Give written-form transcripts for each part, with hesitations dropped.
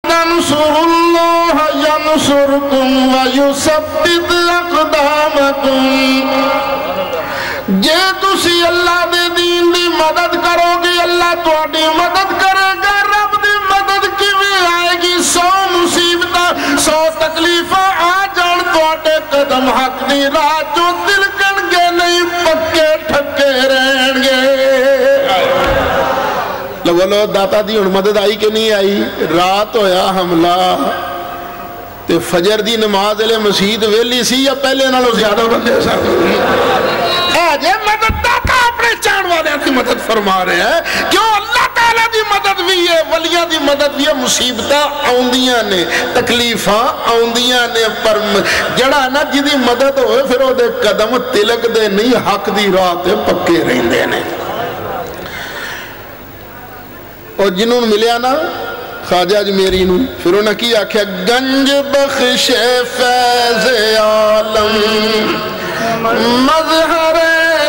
تنصروا ينصركم ويثبت أقدامكم جے تسی اللہ دے دین دی مدد کرو گے اللہ تواڈی مدد کرے گا رب دی مدد کیویں آئے گی 100 مصیبتاں 100 تکلیفاں آ جان تواڈے قدم حق دی راہ چوں تلکن گے نہیں پکے ٹھکے رہن گے لو داتا دی ہن مدد آئی کہ نہیں آئی رات ہویا حملہ تے فجر دی نماز لے مسجد ویلی سی یا پہلے نالوں زیادہ بندے سن آجے مدد داتا اپنے چاہن والے کی مدد فرما رہے ہیں کیوں اللہ تعالیٰ دی مدد بھی ہے ولیاں دی مدد بھی ہے مصیبتاں آؤندیاں نے تکلیفاں آؤندیاں نے پر جڑا نا جدی مدد ہوئے پھر وہ دے قدم تلک دے نہیں حق دی رات پکے رہندے نے اور جنہوں ملیا نا خواجہ اجمیری نو پھر انہوں نے کی آکھیا گنج بخش فیض عالم مظہر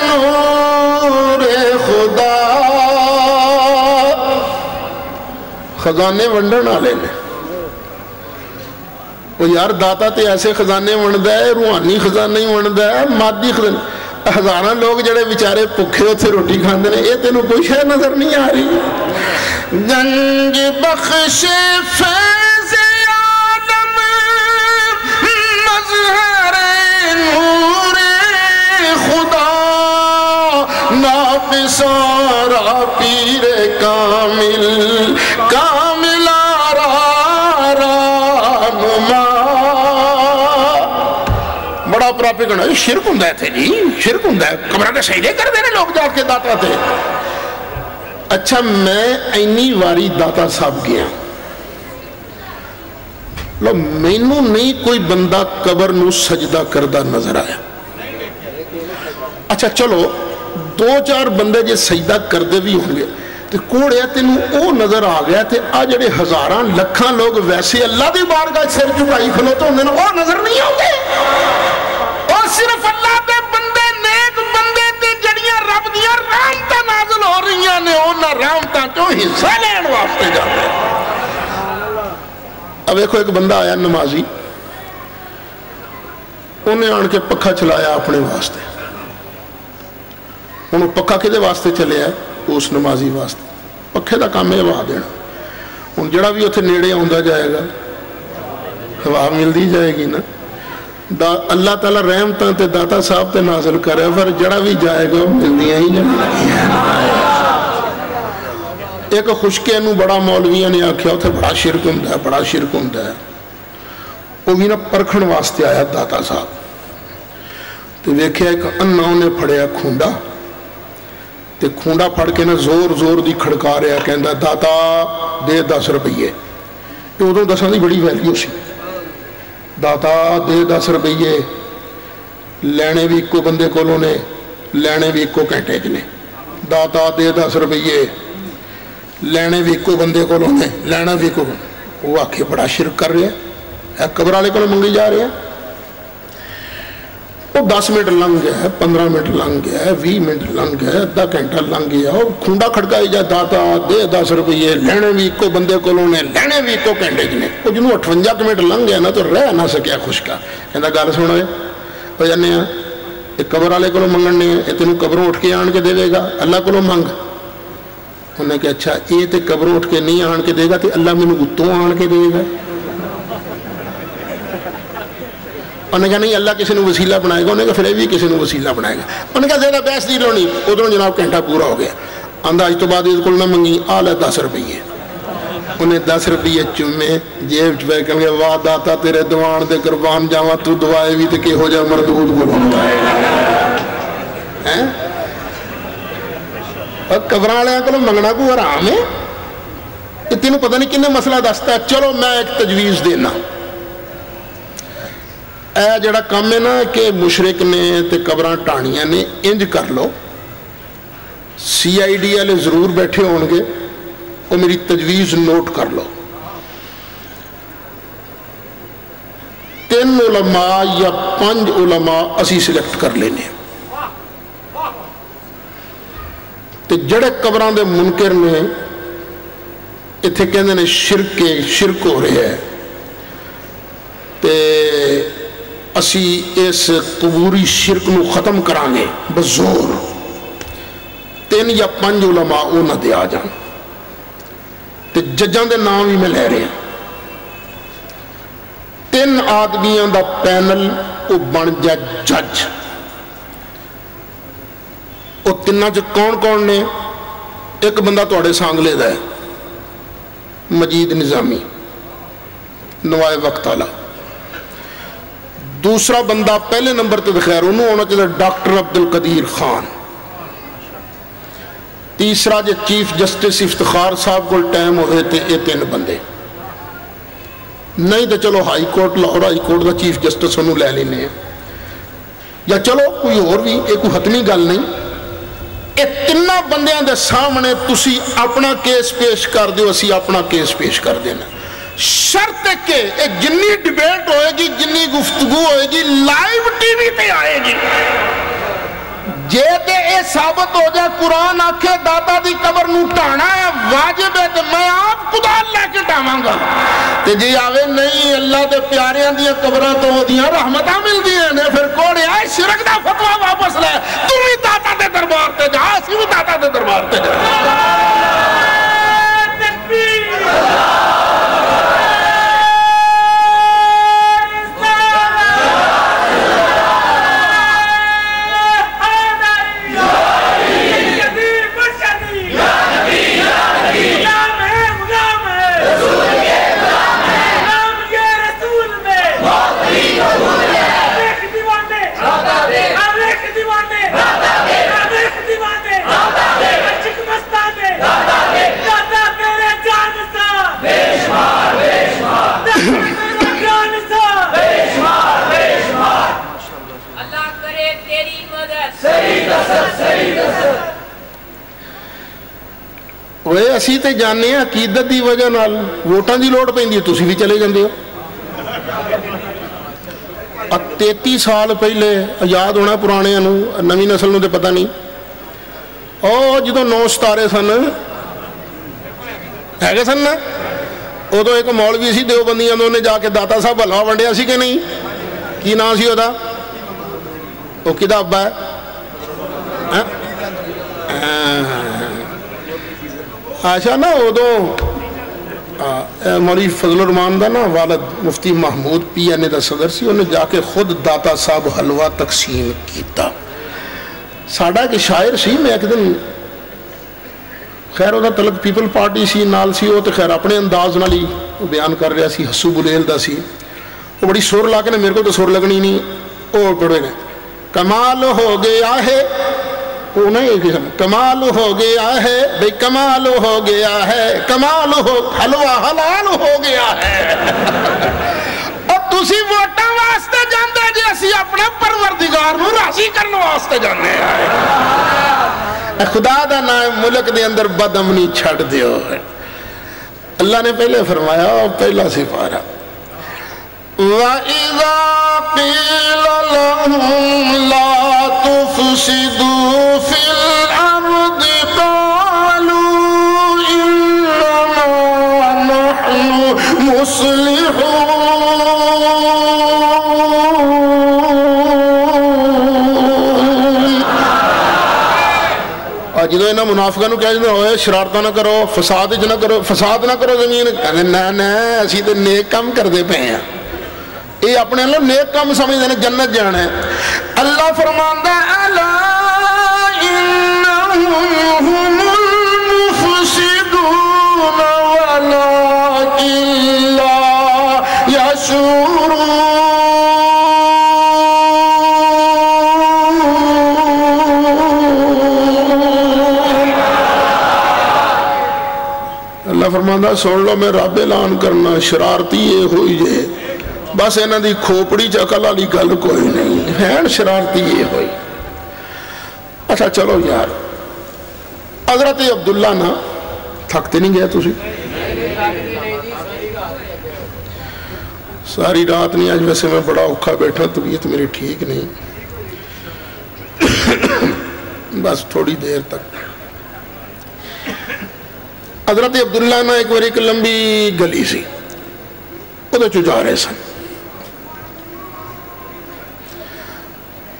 نور خدا خزانے ونڈن آلے نے وہ یار داتا تے ایسے خزانے ونڈا ہے روحانی خزانے ہی ونڈا ہے مادی خزانے ہزاراں لوگ جڑے بیچارے پکھے ہوتے روٹی کھاندے نے یہ تینوں کوئی شے نظر نہیں آ رہی گنج بخش فیض عالم مظہر نور خدا نابسارا پیر کامل کامل رہنما بڑا پراپے کرنا شرک ہوندا ہے تھے جی شرک ہوندا ہے کمرہ نے سجدے کر دینے لوگ جا کے داتا تھے اچھا میں اینی واری داتا صاحب گیا لو مینوں نہیں کوئی بندہ قبر نو سجدہ کردہ نظر آیا اچھا چلو 2-4 بندے جے سجدہ کردے بھی ہوں گے تو کوڑے تینوں او نظر آ گیا تھے آج جڑے ہزاراں لکھاں لوگ ویسے اللہ دی بارگاہ سر چکائی کھلوتے ہوں نے او نظر نہیں ہوتے اور صرف اللہ دے بندے نیک بندے تے جڑیاں رب دیاں رحمتاں نازل ہو رہی نے اونا رحمتاں چوں حصہ لین واسطے جاتے اب ایک بندہ آیا نمازی انہیں آن کے پکھا چلایا اپنے واسطے انہوں پکھا کدے واسطے چلے ہے اس نمازی واسطے پکھے دا کام ہے ہوا دینا ان جڑا بھی اتنے نیڑے آندا جائے گا ہوا مل دی جائے گی نا اللہ تعالیٰ رحمتاں تے داتا صاحب تے نازل کرے پر جڑا بھی جائے گا مل دیا ہی جائے ایک خشکے نو بڑا مولویہ نے آکھیا اتھے بڑا شرک ہوندا ہے بڑا شرک ہوندا ہے وہ بھی نا پرکھن واسطے آیا داتا صاحب تو دیکھیا ایک انہا انہیں پھڑیا کھونڈا تے کھونڈا پھڑ کے نا زور زور دی کھڑکا رہا کہندہ داتا دے 10 روپیے تو ادھوں 10 دی بڑی ویلیو سی داتا دے 10 روپیے لینے بھی کو بندے کولوں نے لینے بھی کو گھنٹے جنے داتا دے 10 روپیے لینے بھی کو بندے کولوں نے لینا بھی کو وہ آکھے بڑا شرک کر رہے ہیں قبر والے کو منگی جا رہے ہیں وہ 10 منٹ لنگ گیا ہے 15 منٹ لنگ گیا ہے 20 منٹ لنگ گیا ہے آدھا گھنٹہ لنگ گیا اور کھونڈا کھڑکائی جا داتا دے 10 روپیے لینے بھی کو بندے کولوں نے لینے بھی کو گھنٹے جنے وہ جنہوں 58 منٹ لنگ گیا نا تو رہ نہ سکیا خوشکا کہندہ گل سنو وہ جانے ہیں ایک قبر والے کو منگن نہیں ہے یہ تینوں قبروں اٹھ کے آن کے دے گا اللہ کو منگ انہوں نے کہا اچھا یہ تے قبروں اٹھ کے نہیں آن کے دے گا تو اللہ میں نے اتوں آن کے دے گا انہوں نے کہا نہیں اللہ کسی نے وسیلہ بنائے گا انہوں نے کہا پھر بھی کسی نے وسیلہ بنائے گا انہوں نے کہا زیادہ بحث دی لونی ادھروں جناب گھنٹہ پورا ہو گیا آندھا اج تو بعد اس کو نہ منگی آل ہے 10 روپیے انہیں 10 روپیے چمے جیب چپے کہ واہ داتا تیرے دوان دے قربان جاواں تو دعائے بھی تے کہ ہو جا مردود کو اور قبران والے کو منگنا کو حرام ہے تینوں پتہ نہیں کنے مسئلہ دستا ہے چلو میں ایک تجویز دینا اے جڑا کام ہے نا کہ مشرک نے تے قبران ٹانیاں نے انج کر لو CID والے ضرور بیٹھے ہون گے وہ میری تجویز نوٹ کر لو 3 علماء یا 5 علماء اسی سلیکٹ کر لینے تے جڑے قبران دے منکر نے اتنے کہتے ہیں شرک ہو رہا ہے، تے اسی اس قبوری شرک نو ختم کران گے بزور 3 یا 5 علماء وہ نہ دے آ جان، تے ججاں دے نام بھی میں لے رہا 3 آدمیاں دا پینل وہ بن جائے جج۔ وہ 3 کون کون نے؟ ایک بندہ تھوڑے سانگلے دا ہے مجید نظامی نوائے وقت والا، دوسرا بندہ پہلے نمبر تے خیر انہوں ہونا چاہیے ڈاکٹر عبد القدیر خان، تیسرا جے چیف جسٹس افتخار صاحب کو ٹائم ہوئے تھے یہ 3 بندے، نہیں تو چلو high court Lahore high court دا چیف جسٹس انہوں لے لینے ہیں، یا چلو کوئی اور بھی، یہ کوئی حتمی گل نہیں۔ یہ 3 بندیاں دے سامنے تسی اپنا کیس پیش کر دیو، اسی اپنا کیس پیش کر دینا، شرط کہ جنی ڈیبیٹ ہوئے گی، جنی گفتگو ہوئے گی، لائیو ٹی وی پہ آئے گی۔ جے تے اے ثابت ہو جائے قرآن آکھے داتا دی قبر نو ٹھانا ہے واجب ہے، تو میں آپ خدا لے کے ٹھاواں گا، تے جی آوے نہیں اللہ دے پیاریاں دیا قبراں تو دیاں رحمتاں مل دیاں نے، پھر کوڑے آئے شرک دا فتوہ واپس لے، تم بھی داتا دے دربار تے جا، اسی بھی داتا دے دربار تے جا۔ وہ اسی تے جانے ہیں عقیدت دی وجہ نال ووٹاں دی لوڑ پیندی ہے، تسی بھی چلے جاندے ہو۔ 33 سال پہلے یاد ہونا پرانے نویں نسل نو تے پتہ نہیں، او جدو 9 ستارے سن ہے سن نا، ادو ایک مولوی سی دیوبندیاں نے جا کے داتا صاحب حلوہ ونڈیا سی کہ نہیں، کی نام سی وہ، وہ کدا ابا ہے اچھا نا، ادو مولوی فضل الرحمان دا نا والد مفتی محمود پی این اے دا صدر سی، انہیں جا کے خود داتا صاحب حلوہ تقسیم کیتا۔ ساڑھا ایک شاعر سی، میں ایک دن خیر وہ طلب پیپل پارٹی سی نال سی، وہ تو خیر اپنے انداز نال ہی بیان کر رہا سی، حسو بلیل دا سی، وہ بڑی سور لا کے نے، میرے کو تو سور لگنی نہیں، وہ پڑھے گئے کمال ہو گیا ہے، وہ نہیں کمال ہو گیا ہے بھئی کمال ہو گیا ہے، کمال ہو حلوہ حلال ہو گیا ہے۔ اور تسی ووٹاں واسطے جاندے جی، اسی اپنے پروردگار نو راضی کرنے واسطے جانے آئے۔ خدا دا نام ملک دے اندر بد امنی چھڑ دیو ہے۔ اللہ نے پہلے فرمایا اور پہلا سپارہ وَإِذَا قِيلَ لَهُمْ لَا تُفْسِدُوا فِي الْأَرْضِ قَالُوا إِنَّمَا نَحْنُ مُصْلِحُونَ۔ جدو انہاں منافقاں نو کہہ جاندے ہوئے شرارتاں نہ کرو، فساد نہ کرو، فساد نہ کرو زمین، کہندے نہ اسی تے نیک کام کردے پے ہیں، یہ اپنے اللہ نیک کام سمجھتے ہیں جنت جانا ہے۔ اللہ فرماندا الا انہم هم المفسدون ولکن لا یشعرون۔ اللہ فرماندا سن لو میں رب اعلان کرنا، شرارتی یہ ہوئی جے، بس انہاں دی کھوپڑی چکل والی گل کوئی نہیں ہے، شرارتی یہ ہوئی۔ اچھا چلو یار، حضرت عبداللہ نا تھکتے نہیں گئے تسی؟ ساری رات نہیں، آج ویسے میں بڑا اوکھا بیٹھا، طبیعت میری ٹھیک نہیں، بس تھوڑی دیر تک حضرت عبداللہ نے ایک بار ایک لمبی گلی سی وہ جا رہے سن.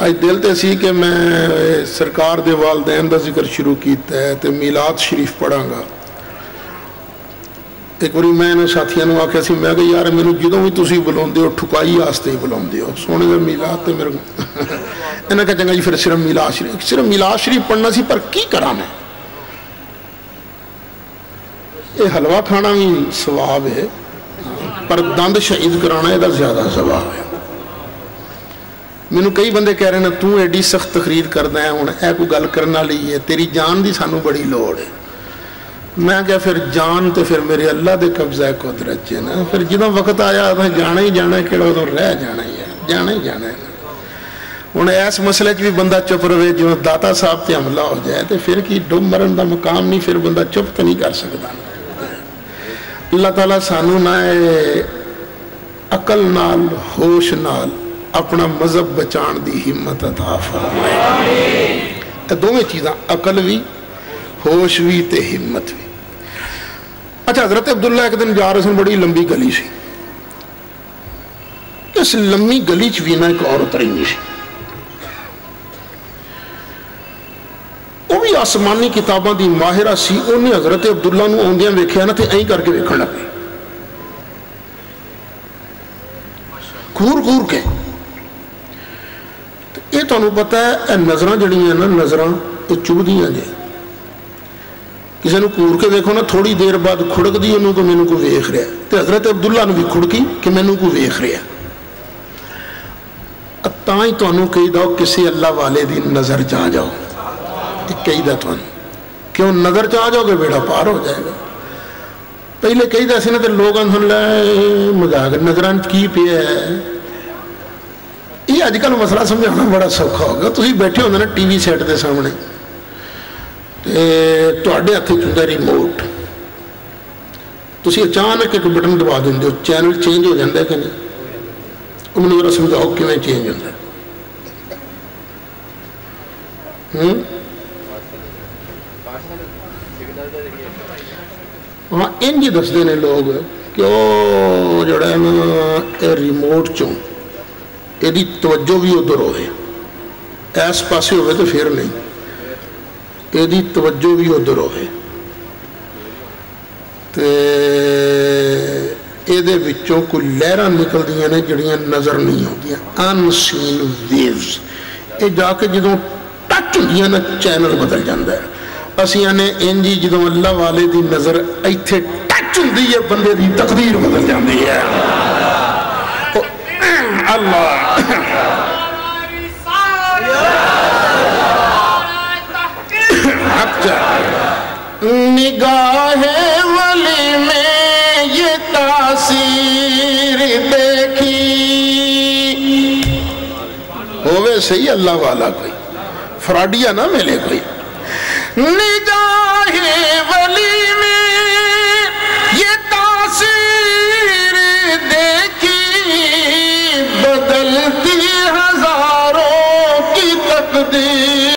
اج دل تے سی کہ میں سرکار دے والدین دا ذکر شروع کیتا ہے تے میلاد شریف پڑھاں گا. ایک باری میں ساتھیاں نوں آکھیا سی میں کہ یار مینوں جدوں بھی تسی بلاؤندے ہو ٹھکائی واسطے ہی بلاؤندے ہو سونے دا میلاد تے میرے انہاں کہا چنگا جی پھر صرف میلاد شریف پڑھنا سی پر کی کراں میں یہ حلوہ کھانا بھی ثواب ہے پر دند شہید کرانا یہ زیادہ ثواب ہے. مینوں کئی بندے کہہ رہے ہیں تو ایڈی سخت تقریر کردا ہے ہن اے کوئی گل کرن والی ہے تیری جان دی سانوں بڑی لوڑ ہے. میں کہا پھر جان تے پھر میرے اللہ دے قبضہ قدرت ہے نا پھر جدوں وقت آیا تو جانا ہی جانا ہے کہڑا ادوں رہ جانا ہی ہے جانا ہی جانا ہے. ہوں اس مسئلے بھی بندہ چپ رہے جو داتا صاحب تے حملہ ہو جائے تو پھر کی ڈب مرن دا مقام نہیں پھر بندہ چپ تو نہیں کر سکتا. اللہ تعالیٰ سانو نہ عقل نال ہوش نال اپنا مذہب بچان دی ہمت عطا فرمائے. دونوں چیزاں عقل بھی ہوش بھی تے ہمت بھی. اچھا حضرت عبداللہ ایک دن جا رہے سن بڑی لمبی گلی سی. اس لمبی گلی چ بھی نہ ایک عورت رہی سی وہ بھی آسمانی کتاباں دی ماہرہ سی. انہیں حضرت عبداللہ نو آندیاں ویکھیا نا تے این کر کے ویکھن لگ پئی گھور گھور کے. یہ تمہیں پتہ ہے اے نظراں جڑیاں نا نظراں یہ چبھدیاں جے کسی نے گھور کے ویکھو نا تھوڑی دیر بعد کھڑک دی انہوں تو مینوں کو ویکھ رہا ہے تے حضرت عبداللہ نے بھی کھڑکی کہ مینوں کو ویکھ رہا ہے. تاں ہی تمہیں کہی دا کسی اللہ والے دی نظر چاہ جاؤ کہی دا تمہیں کیوں نظر چاہ جاؤ گے بیڑا پار ہو جائے گا. پہلے کہی دا سی نا تے لوگ سن لے مذاق نظران کی پیا ہے. یہ اج کل مسئلہ سمجھانا بڑا سوکھا ہوگا. تسی بیٹھے ہوندے نا ٹی وی سیٹ دے سامنے تواڈے ہتھ چ ریموٹ تسی اچانک ایک بٹن دبا دیندے ہو چینل چینج ہو جاندہ ہے کہ نہیں. انہوں نے سمجھاؤ کیویں چینج ہوتا ہے. ہاں انج دستے ہیں لوگ کہ وہ جڑا ہے نا ریموٹ چوں یہ توجہ بھی ادھر ہوئے اس پاسے ہوئے تو پھر نہیں یہ توجہ بھی ادھر ہوئے یہ وچوں کوئی لہراں نکل دیاں نے جڑیاں نظر نہیں ہوندیاں ان سین ویوز. یہ جا کے جدوں ٹچ ہوندیاں نا چینل بدل جاندہ ہے. اسیاں نے انجی جدوں اللہ والے دی نظر ایتھے ٹچ ہوندی ہے بندے دی تقدیر بدل جاندی ہے. اللہ نگاہ ولی میں یہ تاثیر دیکھی ہوئے صحیح اللہ والا کوئی فراڈیا نہ ملے کوئی. نگاہ ولی